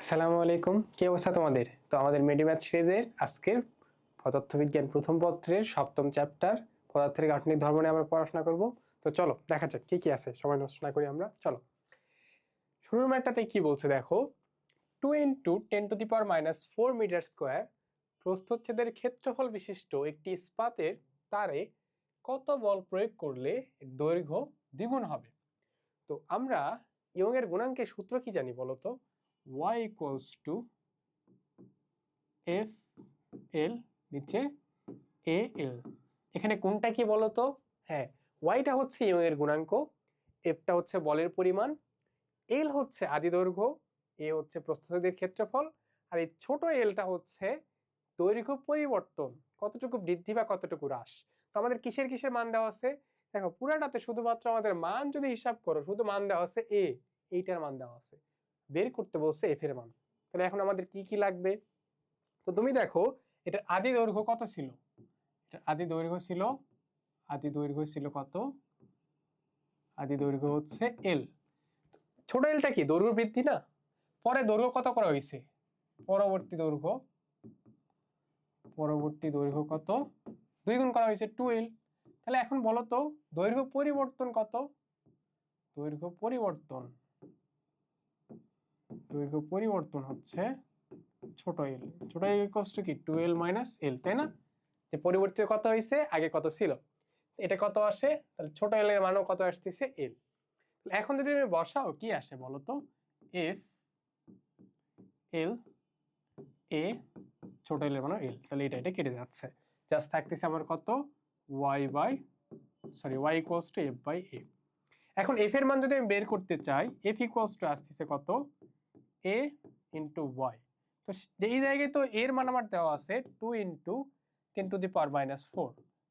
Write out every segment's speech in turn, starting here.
আসসালামু আলাইকুম, কি অবস্থা তোমাদের? তো আমাদের মেডিম্যাথ সিরিজের আজকের পদার্থবিজ্ঞান প্রথম পত্রের সপ্তম চ্যাপ্টার পদার্থের গাঠনিক ধর্ম নিয়ে আমরা পড়াশোনা করব। তো চলো দেখা যাক কি কি আছে, সময় নষ্ট না করি আমরা। চলো, শুরুর ম্যাটটাতে কি বলছে দেখো। 2 × 10⁻⁻⁴ মিটার স্কোয়ার প্রস্থচ্ছেদের ক্ষেত্রফল বিশিষ্ট একটি ইস্পাতের তারে কত বল প্রয়োগ করলে এর দৈর্ঘ্য দ্বিগুণ হবে? তো আমরা ইয়ং এর গুণাঙ্কের সূত্র কি জানি বলো তো? y = এফ এল নিচে এ এল। এখানে কোনটা কি বলতো? হ্যাঁ, ওয়াইটা হচ্ছে ইয়ং এর গুণাঙ্ক, এফটা হচ্ছে বলের পরিমাণ, এল হচ্ছে আদি দৈর্ঘ্য, এ হচ্ছে প্রস্থচ্ছেদের ক্ষেত্রফল, আর এই ছোট এলটা হচ্ছে দৈর্ঘ্য পরিবর্তন, কতটুকু বৃদ্ধি বা কতটুকু হ্রাস। তো আমাদের কিসের কিসের মান দেওয়া আছে দেখো, পুরাটাতে শুধুমাত্র আমাদের মান যদি হিসাব করো, শুধু মান দেওয়া আছে এইটার মান দেওয়া আছে, বের করতে বলছে এফ এর মান। তাহলে এখন আমাদের কি কি লাগবে? তো তুমি দেখো, এটা আদি দৈর্ঘ্য কত ছিল? এটা আদি দৈর্ঘ্য ছিল কত? আদি দৈর্ঘ্য হচ্ছে এল। ছোট এলটা কি দৈর্ঘ্য বৃদ্ধি না? পরে দৈর্ঘ্য কত করা হয়েছে? পরবর্তী দৈর্ঘ্য কত? 2 গুণ করা হয়েছে 2l। তাহলে এখন বলো তো দৈর্ঘ্য পরিবর্তন কত? দৈর্ঘ্য পরিবর্তন হচ্ছে ছোট এল। ছোট এল কষ্ট কি 2l - l, তাই না? যে পরিবর্তিত কত হয়েছে, আগে কত ছিল, এটা কত আসে, তাহলে ছোট এল এর মানও কত আসতেছে এল। এখন যদি তুমি বসাও কি আসে বলো তো? এফ এল এ, ছোট এল এর মান এল, তাহলে এটা কেটে যাচ্ছে, জাস্ট থাকতেছে আমার কত? y f/a। এখন এফ এর মান যদি আমি বের করতে চাই, এফ আসতেছে কত? a × y। তো এই জায়গায় তো এর মান আমার দেওয়া আছে 2 × 10⁻⁴,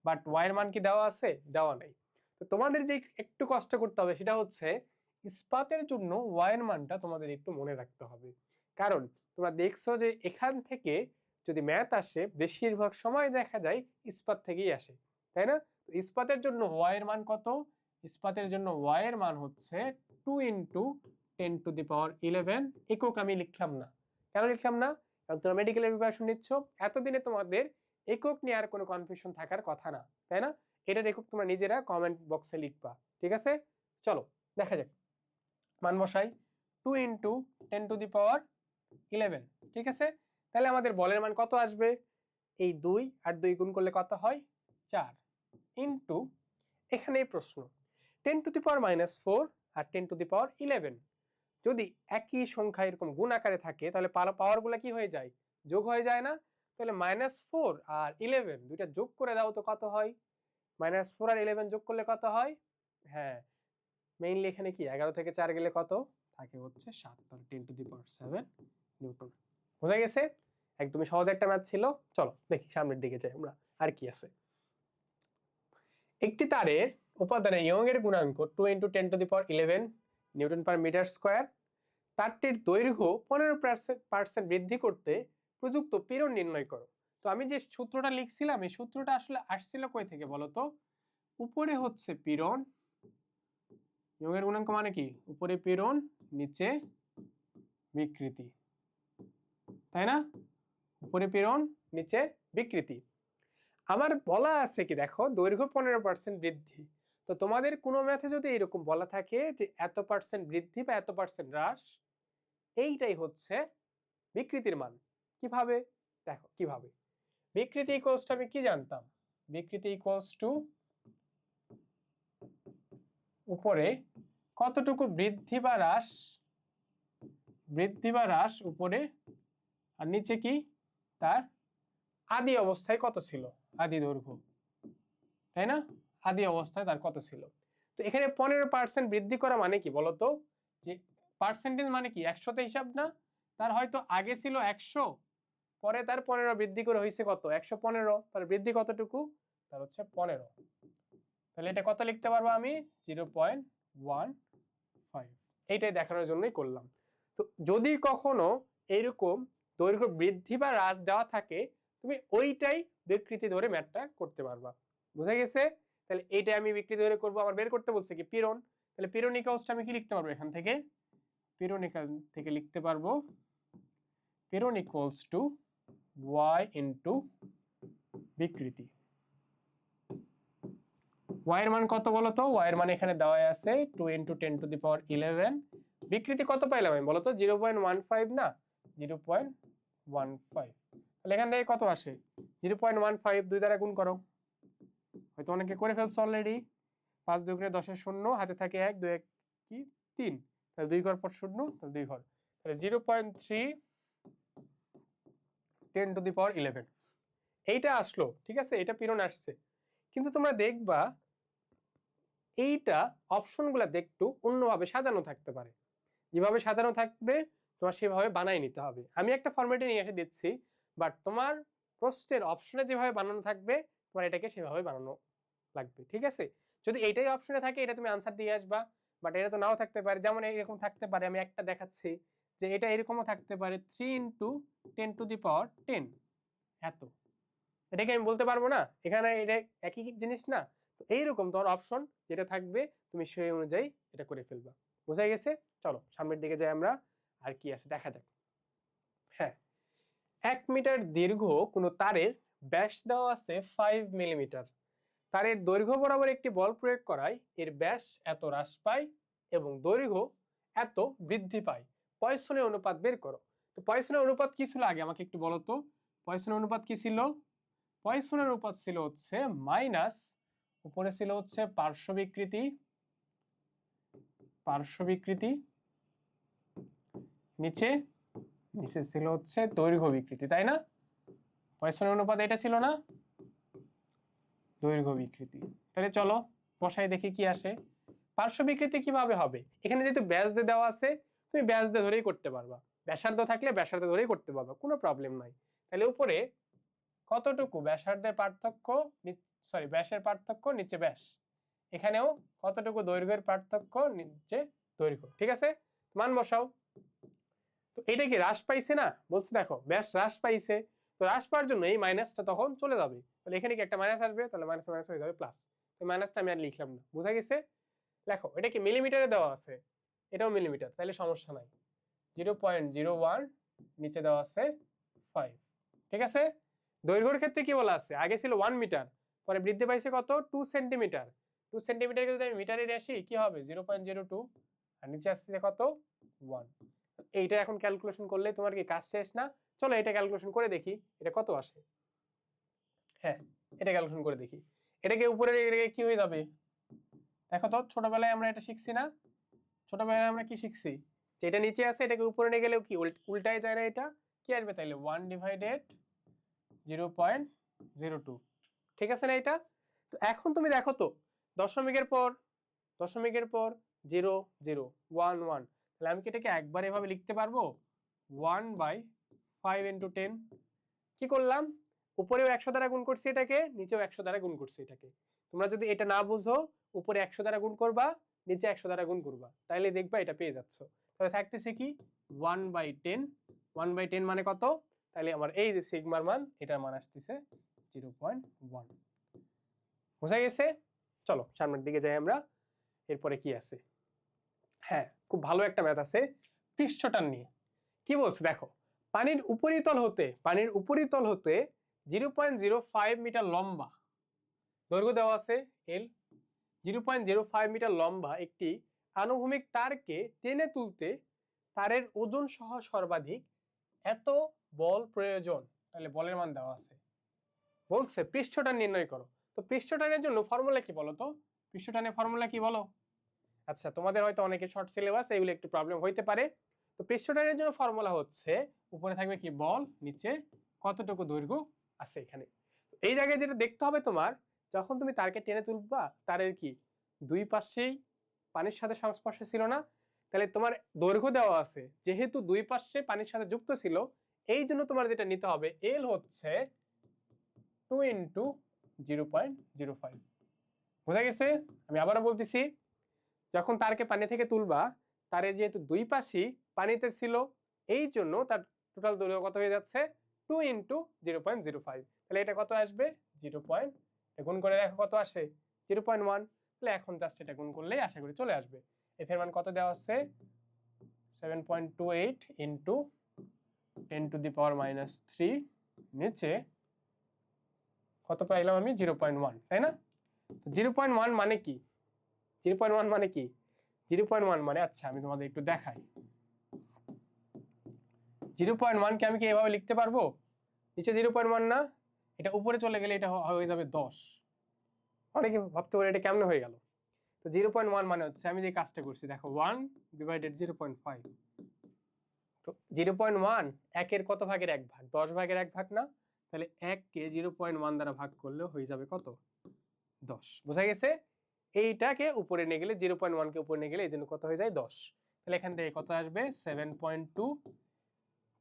বাট y এর মান কি দেওয়া আছে? দেওয়া নাই। তো তোমাদের যে একটু কষ্ট করতে হবে সেটা হচ্ছে ইস্পাতের জন্য y এর মানটা তোমাদের একটু মনে রাখতে হবে, কারণ তোমরা দেখছো যে এখান থেকে যদি ম্যাথ আসে বেশিরভাগ সময় দেখা যায় ইস্পাত থেকেই আসে, তাই না? তো ইস্পাতের জন্য y এর মান কত? ইস্পাতের জন্য y এর মান হচ্ছে 2 × 10⁻11। একক আমি লিখলাম না, কেন লিখলাম না? কারণ তোমরা মেডিকেলের প্রিপারেশন নিচ্ছ, এতদিনে তোমাদের একক নিয়ে আর কোনো কনফিউশন থাকার কথা না, তাই না? এটার একক তোমরা নিজেরা কমেন্ট বক্সে লিখবা, ঠিক আছে? চলো দেখা যাক, মান বসাই। 2 × 10⁻11, ঠিক আছে? তাহলে আমাদের বলের মান কত আসবে? এই 2 আর 2 গুণ করলে কত হয়? 4 ইন্টু, এখানেই প্রশ্ন 10⁻⁻⁴ আর 10⁻11 যদি একই সংখ্যা এরকম গুণ আকারে থাকে তাহলে পাওয়ার গুলা কি হয়ে যায়? যোগ হয়ে যায় না? তাহলে -4 আর 11 দুইটা যোগ করে দাও তো কত হয়? -4 আর 11 যোগ করলে কত হয়? হ্যাঁ, মেইনলি এখানে কি 11 থেকে 4 গেলে কত থাকে? হচ্ছে 7, তাহলে 10⁻7 নিউটন। বোঝা গেছে? একদমই সহজ একটা ম্যাথ ছিল। চলো দেখি সামনের দিকে যাই আমরা, আর কি আছে। একটি তারের উপাদানে ইয়ং এর গুণাঙ্ক 2 × 10⁻11 নিউটন পার মিটার স্কয়ার। তারটির দৈর্ঘ্য 15% বৃদ্ধি করতে প্রযুক্ত পীড়ন নির্ণয় করো। তো আমি যে সূত্রটা লিখছিলাম, এই সূত্রটা আসলে আসছিল কই থেকে বলো তো? উপরে হচ্ছে পীড়ন, ইয়ং এর গুণাঙ্ক মানে কি? উপরে পীড়ন নিচে বিকৃতি, তাই না? উপরে পীড়ন নিচে বিকৃতি। আমার বলা আছে কি দেখো, দৈর্ঘ্য 15% বৃদ্ধি। তো তোমাদের কোনো ম্যাথে যদি এরকম বলা থাকে যে এত পার্সেন্ট বৃদ্ধি বা এত পার্সেন্ট হ্রাস, এইটাই হচ্ছে বিকৃতির মান। কিভাবে? দেখো কিভাবে। বিকৃতি ইকুয়ালস টু, আমি কি জানতাম? বিকৃতি ইকুয়ালস টু উপরে কতটুকু বৃদ্ধি বা হ্রাস উপরে, আর নিচে কি তার আদি অবস্থায় কত ছিল, আদি দৈর্ঘ্য, তাই না? আদি অবস্থায় তার কত ছিল। তো এখানে 15% বৃদ্ধি করা মানে কি বলতো? যে পার্সেন্টেজ মানে কি 100তে হিসাব না, তার হয়তো আগে ছিল 100, পরে তার 15 বৃদ্ধি করে হয়েছে কত? 115। তাহলে বৃদ্ধি কতটুকু? তার হচ্ছে 15। তাহলে এটা কত লিখতে পারবো আমি? 0.15। এইটাই দেখানোর জন্যই করলাম। তো যদি কখনো এইরকম দৈর্ঘ্য বৃদ্ধি বা হ্রাস দেওয়া থাকে, তুমি ওইটাই বিকৃতি ধরে ম্যাথটা করতে পারবা। বুঝা গেছে? তাহলে এইটাই আমি বিকৃতি ধরে করবো। আমার বের করতে বলছে কি পীড়ন, তাহলে পীড়ন ইকুয়ালস আমি কি লিখতে পারবো? এখান থেকে পীড়ন এখান থেকে লিখতে পারবো পীড়ন ইকুয়ালস টু y ইন্টু বিকৃতি। y এর মান কত বলো তো? y এর মান এখানে দেওয়া আছে 2 ইন্টু 10⁻11। বিকৃতি কত পাইলাম আমি বলো তো? 0.15 না? 0.15। তাহলে এখান থেকে কত আসে? 0.15 2 দ্বারা গুণ করো, হয়তো অনেকে করে ফেলছো অলরেডি। 5 2 গুণে 10 এর শূন্য, হাতে থাকে 1 2 1 কি 3, তাহলে 2 ঘর পর শূন্য, তাহলে 2 ঘর, তাহলে 0.3 10⁻11 এইটা আসলো। ঠিক আছে, এটা পীড়ন আসছে। কিন্তু তোমরা দেখবা এইটা অপশনগুলো একটু অন্যভাবে সাজানো থাকতে পারে। যেভাবে সাজানো থাকবে তোমার সেভাবে বানাই নিতে হবে। আমি একটা ফরম্যাটে নিয়ে এসে দিচ্ছি, বাট তোমার প্রশ্নের অপশনে যেভাবে বানানো থাকবে তোমার এটাকে সেভাবে বানানো লাগবে। ঠিক আছে, যদি এইটাই অপশনে থাকে এটা তুমি আনসার দিয়ে আসবা, বাট এটা তো নাও থাকতে পারে। যেমন এরকম থাকতে পারে, আমি একটা দেখাচ্ছি যে এটা এরকমও থাকতে পারে 3 ইন্টু 10⁻10 এত। এটাকে আমি বলতে পারবো না? এখানে এটা একই জিনিস না? তো এইরকম তোমার অপশন যেটা থাকবে তুমি সেই অনুযায়ী এটা করে ফেলবা। বোঝা গেছে? চলো সামনের দিকে যাই আমরা, আর কি আছে দেখা যাক। হ্যাঁ, 1 মিটার দীর্ঘ কোনো তারের ব্যাস দেওয়া আছে 5 মিলিমিটার। তারের দৈর্ঘ্য বরাবর একটি বল প্রয়োগ করায় এর ব্যাস এত হ্রাস পায় এবং দৈর্ঘ্য এত বৃদ্ধি পায়। পয়সনের অনুপাত বের করো। তো পয়সনের অনুপাত কি ছিল আগে আমাকে একটু বলো তো? পয়সনের অনুপাত কি ছিল? পয়সনের অনুপাত ছিল হচ্ছে মাইনাস, উপরে ছিল হচ্ছে পার্শ্ব বিকৃতি, নিচে ছিল হচ্ছে দৈর্ঘ্য বিকৃতি, তাই না? পয়সনের অনুপাত এটা ছিল না? দৈর্ঘ্য বিকৃতি। তাহলে চলো বসাই দেখি কি আসে। পার্শ্ব বিকৃতি কিভাবে হবে? এখানে যেহেতু ব্যাস দিয়ে দেওয়া আছে তুমি ব্যাস দিয়ে ধরেই করতে পারবা, ব্যাসার্ধ থাকলে ব্যাসার্ধ ধরেই করতে পারবা, কোনো প্রবলেম নাই। তাহলে উপরে কতটুকু ব্যাসার্ধের পার্থক্য, সরি ব্যাসের পার্থক্য, নিচে ব্যাস। এখানেও কতটুকু দৈর্ঘ্যের পার্থক্য, নিচে দৈর্ঘ্য। ঠিক আছে, মান বসাও। তো এটা কি হ্রাস পাইছে না? বলছে দেখো ব্যাস হ্রাস পাইছে, তো হ্রাস পাওয়ার জন্য এই মাইনাসটা তখন চলে যাবে। তাহলে এখানে কি একটা মাইনাস আসবে, তাহলে মাইনাস মাইনাস হয়ে যাবে প্লাস। তো মাইনাসটা আমি আর লিখলাম না, বোঝা গেছে? দেখো এটা কি মিলিমিটারে দেওয়া আছে, এটাও মিলিমিটার, তাহলে সমস্যা নাই। 0.01 নিচে দেওয়া আছে 5। ঠিক আছে, দৈর্ঘ্যের ক্ষেত্রে কি বলা আছে? আগে ছিল 1 মিটার, পরে বৃদ্ধি পাইছে কত? 2 সেন্টিমিটার। 2 সেন্টিমিটারকে যদি আমি মিটারে আসি কি হবে? 0.02, আর নিচে আসছে কত? 1। এইটা এখন ক্যালকুলেশন করলে তোমার কি কাজ শেষ না? চলো এটা ক্যালকুলেশন করে দেখি এটা কত আসে। হ্যাঁ, এটা ক্যালকুলেশন করে দেখি। এটাকে উপরে কি হয়ে যাবে দেখো তো? ছোটবেলায় আমরা এটা শিখছি না? ছোটবেলায় আমরা কি শিখছি? যে এটা নিচে আছে এটাকে উপরে নিয়ে গেলেও কি উল্টায় যায় না? এটা কি আসবে তাইলে? 1/0.02। ঠিক আছে না এটা? তো এখন তুমি দেখো তো দশমিকের পর 0 0 1 1, তাহলে আমি কি এটাকে একবার এভাবে লিখতে পারবো? 1/5 × 10। কি করলাম? উপরেও 100 দ্বারা গুণ করছি এটাকে, নিচেও 100 দ্বারা গুণ করছি এটাকে। তোমরা যদি এটা না বুঝো উপরে 100 দ্বারা গুণ করবা, নিচে 100 দ্বারা গুণ করবা, তাইলে দেখবা এটা পেয়ে যাচ্ছ। তাহলে থাকতেছে কি 1/10। 1/10 মানে কত? তাহলে আমার এই যে সিগমার মান, এটার মান আসতেছে 0.1। বুঝা গেছে? চলো সামনের দিকে যাই আমরা, এরপরে কি আছে। হ্যাঁ, খুব ভালো একটা ম্যাথ আছে পৃষ্ঠটান নিয়ে। কি বলছে দেখো, পানির উপরিতল হতে 0.05 মিটার লম্বা, দৈর্ঘ্য দেওয়া আছে এল, 0.05 মিটার লম্বা একটি আনুভূমিক তারকে টেনে তুলতে তারের ওজন সহ সর্বাধিক এত বল প্রয়োজন। তাহলে বলের মান দেওয়া আছে, বলছে পৃষ্ঠটান নির্ণয় করো। তো পৃষ্ঠটানের জন্য ফর্মুলা কি বলো তো? পৃষ্ঠটানের ফর্মুলা কি বলো? আচ্ছা, তোমাদের হয়তো অনেকে শর্ট সিলেবাস, এগুলো একটু প্রবলেম হইতে পারে। তো পৃষ্ঠটানের জন্য ফর্মুলা হচ্ছে উপরে থাকবে কি বল, নিচে কতটুকু দৈর্ঘ্য আছে এখানে। এই জায়গায় যেটা দেখতে হবে তোমার, যখন তুমি তারকে টেনে তুলবা তারের কি দুই পাশেই পানির সাথে সংস্পর্শে ছিল না? তাহলে তোমার দৈর্ঘ্য দেওয়া আছে, যেহেতু দুই পাশে পানির সাথে যুক্ত ছিল, এই জন্য তোমার যেটা নিতে হবে এল হচ্ছে 2 × 0.05। বোঝা গেছে? আমি আবারও বলতেছি, যখন তারকে পানি থেকে তুলবা, তারের যেহেতু দুই পাশই পানিতে ছিল, এই জন্য তার টোটাল দৈর্ঘ্য কত হয়ে যাচ্ছে? 2 × 0.05। তাহলে এটা কত আসবে? 0. গুণ করে দেখো কত আসে? 0.1। তাহলে এখন জাস্ট এটা গুণ করলেই আশা করি চলে আসবে। এফ এর মান কত দেওয়া আছে? 7.28 × 10⁻³ নিচে কত পাইলাম আমি 0.1, তাই না? তো 0.1 মানে কি? 0.1 মানে কি? 0.1 মানে আচ্ছা আমি তোমাদের একটু দেখাই। 0.1 কে আমি কি এভাবে লিখতে পারবো? নিচে 0.1 না, এটা উপরে চলে গেলে এটা হয়ে যাবে 10। অনেকে ভাবতে পারে এটা কেমনে হয়ে গেল। তো 0.1 মানে হচ্ছে আমি যে কাজটা করছি দেখো 1/0.5। তো 0.1 একের কত ভাগের 1 ভাগ? 10 ভাগের 1 ভাগ না? তাহলে 1 কে 0.1 দ্বারা ভাগ করলে হয়ে যাবে কত? 10। বোঝা গেছে? এইটাকে উপরে নিয়ে গেলে 0.1 কে উপরে নিয়ে গেলে এই জন্য কত হয়ে যায়? 10। তাহলে এখান থেকে কত আসবে? 7.2।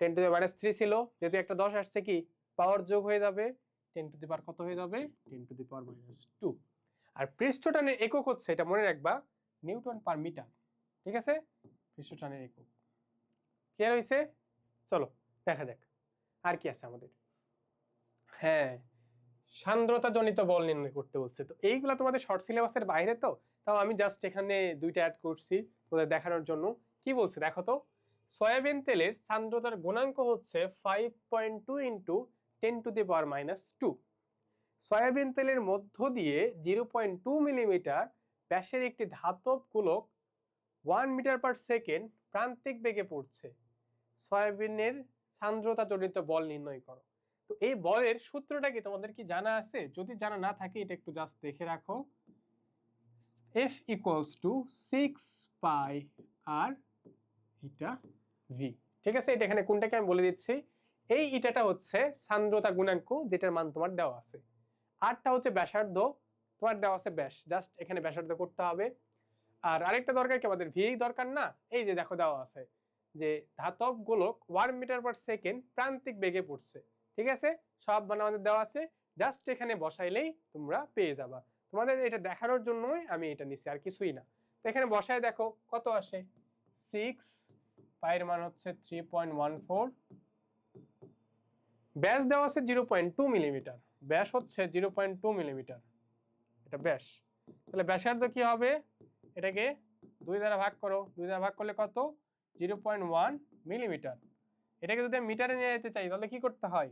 10⁻³ ছিল, যেহেতু একটা 10 আসছে কি পাওয়ার যোগ হয়ে যাবে, 10 কত হয়ে যাবে? 10⁻²। আর পৃষ্ঠটানের একক হচ্ছে, এটা মনে রাখবা, নিউটন পার মিটার। ঠিক আছে? পৃষ্ঠটানের একক ক্লিয়ার হয়েছে? চলো দেখা যাক আর কি আছে আমাদের। হ্যাঁ, সান্দ্রতা জনিত বল নির্ণয় করতে বলছে। তো এইগুলা তোমাদের শর্ট সিলেবাসের বাইরে, তো তাও আমি জাস্ট এখানে দুইটা অ্যাড করছি তোমাদের দেখানোর জন্য। কি বলছে দেখো তো, সয়াবিন তেলের সান্দ্রতার গুণাঙ্ক হচ্ছে 5.2 ইন্টু 10⁻²। সয়াবিন তেলের মধ্য দিয়ে 0.2 মিলিমিটার ব্যাসের একটি ধাতব গোলক 1 মিটার পার সেকেন্ড প্রান্তিক বেগে পড়ছে। সয়াবিনের সান্দ্রতা জনিত বল নির্ণয় করো। তো এই বলের সূত্রটা কি তোমাদের কি জানা আছে? যদি জানা না থাকে এটা একটু জাস্ট দেখে রাখো। F = 6 পাই আর ইটা ভি। ঠিক আছে? এটা এখানে কোনটাকে আমি বলে দিচ্ছি। এই ইটাটা হচ্ছে সান্দ্রতা গুণাঙ্ক, যেটার মান তোমার দেওয়া আছে। আরটা হচ্ছে ব্যাসার্ধ, তোমার দেওয়া আছে ব্যাস, জাস্ট এখানে ব্যাসার্ধ করতে হবে। আর আরেকটা দরকার কি আমাদের? ভি দরকার না? এই যে দেখো দেওয়া আছে যে ধাতব গোলক 1 মিটার পার সেকেন্ড প্রান্তিক বেগে পড়ছে। ঠিক আছে? সব মান আমাদের দেওয়া আছে, জাস্ট এখানে বসাইলেই তোমরা পেয়ে যাবা। তোমাদের এটা দেখানোর জন্যই আমি এটা নিছি, আর কিছুই না। তো এখানে বসায় দেখো কত আসে। 6 পাইয়ের মান হচ্ছে 3.14, ব্যাস দেওয়া আছে 0.2 মিলিমিটার, ব্যাস হচ্ছে 0.2 মিলিমিটার, এটা ব্যাস। তাহলে ব্যাসার্ধ কি হবে? এটাকে 2 দ্বারা ভাগ করো, 2 দ্বারা ভাগ করলে কত? 0.1 মিলিমিটার। এটাকে যদি আমি মিটারে নিয়ে যেতে চাই তাহলে কি করতে হয়?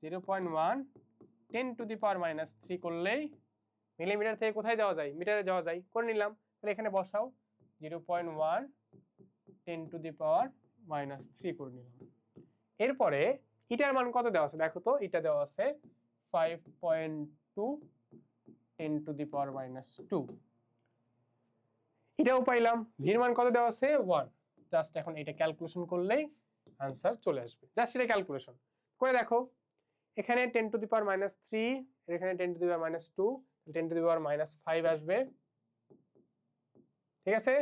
0.1 10⁻³ করলেই মিলিমিটার থেকে কোথায় যাওয়া যায়? মিটারে যাওয়া যায়। করে নিলাম। তাহলে এখানে বসাও 0.1 10⁻³ করে নিলাম। এরপরে ইটার মান কত দেওয়া আছে দেখো তো, ইটা দেওয়া আছে 5.2 10⁻²। এটাও পাইলাম। ভির মান কত দেওয়া আছে? 1। জাস্ট এখন এটা ক্যালকুলেশন করলেই आंसर চলে আসবে। জাস্ট এটা ক্যালকুলেশন করে দেখো। এখানে 10⁻³ এর এখানে 10⁻², 10⁻5 আসবে। ঠিক আছে?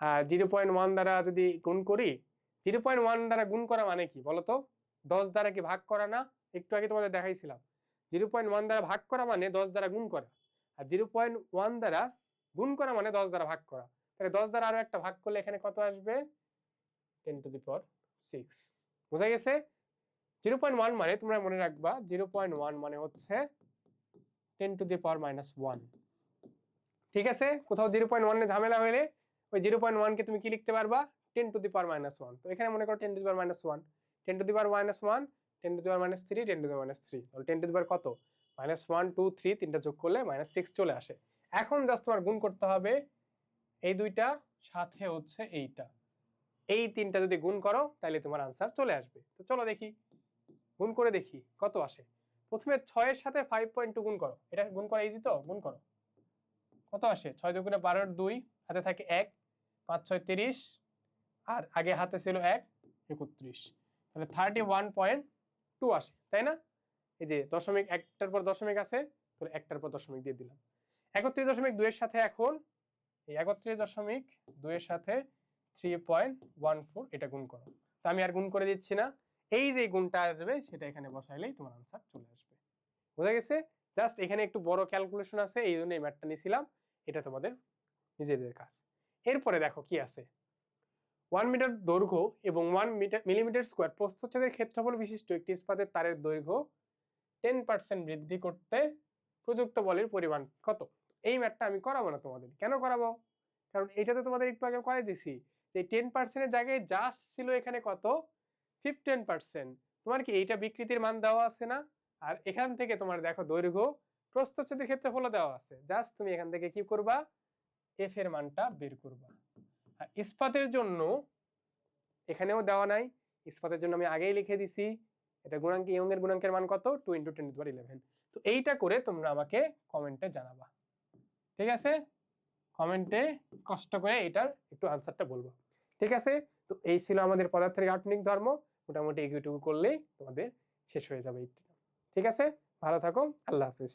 আর 0.1 দ্বারা যদি গুণ করি, 0.1 দ্বারা গুণ করা মানে কি বলো তো? 10 দ্বারা কি ভাগ করা না? একটু আগে তোমাদের দেখাইছিলাম 0.1 দ্বারা ভাগ করা মানে 10 দ্বারা গুণ করা, আর 0.1 দ্বারা গুণ করা মানে 10 দ্বারা ভাগ করা। তাহলে 10 দ্বারা আরো একটা ভাগ করলে এখানে কত আসবে? 10⁻6। বুঝা গেছে? 0.1 মানে তোমরা মনে রাখবা 0.1 মানে হচ্ছে 10⁻⁻1। ঠিক আছে? কোথাও 0.1 এ ঝামেলা হইলে ওই 0.1 কে তুমি কি লিখতে পারবা? 10⁻⁻1। তো এখানে মনে করো 10⁻1, 10⁻1, 10⁻3, 10⁻3। তাহলে 10 কত? -1 2 3 তিনটা যোগ করলে -6 চলে আসে। এখন জাস্ট তোমার গুণ করতে হবে এই দুইটা সাথে হচ্ছে এইটা, এই তিনটা যদি গুণ করো তাহলে তোমার आंसर চলে আসবে। তো চলো দেখি, গুণ করে দেখি কত আসে। প্রথমে 6 এর সাথে 5.2 গুণ করো। এটা গুণ করা ইজি তো? গুণ করো। কত আসে? 6 × 2 = 12, 2 হাতে থাকে 1, 5 6 30, আর আগে হাতে ছিল 1 31। তাহলে 31.2 আসে, তাই না? এই যে দশমিক, একটার পর দশমিক আছে, তাহলে একটার পর দশমিক দিয়ে দিলাম। 31.2 এর সাথে এখন এই 31.2 এর সাথে 3.14 এটা গুণ করো। তো আমি আর গুণ করে দিচ্ছি না, এই যে গুণটা আসবে সেটা এখানে বসাইলেই তোমার आंसर চলে আসবে। বুঝা গেছে? জাস্ট এখানে একটু বড় ক্যালকুলেশন আছে, এই জন্য এই ম্যাথটা নিয়েছিলাম। এটা তোমাদের নিজেদের কাজ। এরপরে দেখো কি আছে। 1 মিটার দৈর্ঘ্য এবং 1 মিলিমিটার স্কয়ার প্রস্থচ্ছেদের ক্ষেত্রফল বিশিষ্ট একটি ইস্পাতের তারের দৈর্ঘ্য 10% বৃদ্ধি করতে প্রযুক্ত বলের পরিমাণ কত? এই ম্যাথটা আমি করাবো না তোমাদের। কেন করাবো? কারণ এটা তো তোমাদের একটু আগে করাই দিছি যে 10% এর জায়গায় জাস্ট ছিল এখানে কত? 15%। তোমার কি এইটা বিকৃতির মান দেওয়া আছে না? আর এখান থেকে তোমার দেখো দৈর্ঘ্য প্রস্থচ্ছেদের ক্ষেত্রফলও দেওয়া আছে, জাস্ট তুমি এখান থেকে কি করবা, এফ এর মানটা বের করবা। আর ইস্পাতের জন্য এখানেও দেওয়া নাই, ইস্পাতের জন্য আমি আগেই লিখে দিছি, এটা গুণাঙ্ক ইয়ং এর গুণাঙ্কের মান কত, 2 × 10⁻11। তো এইটা করে তোমরা আমাকে কমেন্টে জানাবা, ঠিক আছে? কমেন্টে কষ্ট করে এটার একটু আনসারটা বলবো, ঠিক আছে? তো এই ছিল আমাদের পদার্থের গাঠনিক ধর্ম, মোটামুটি এগুটুকু করলেই তোমাদের শেষ হয়ে যাবে। ঠিক আছে, ভালো থাকো, আল্লাহ হাফেজ।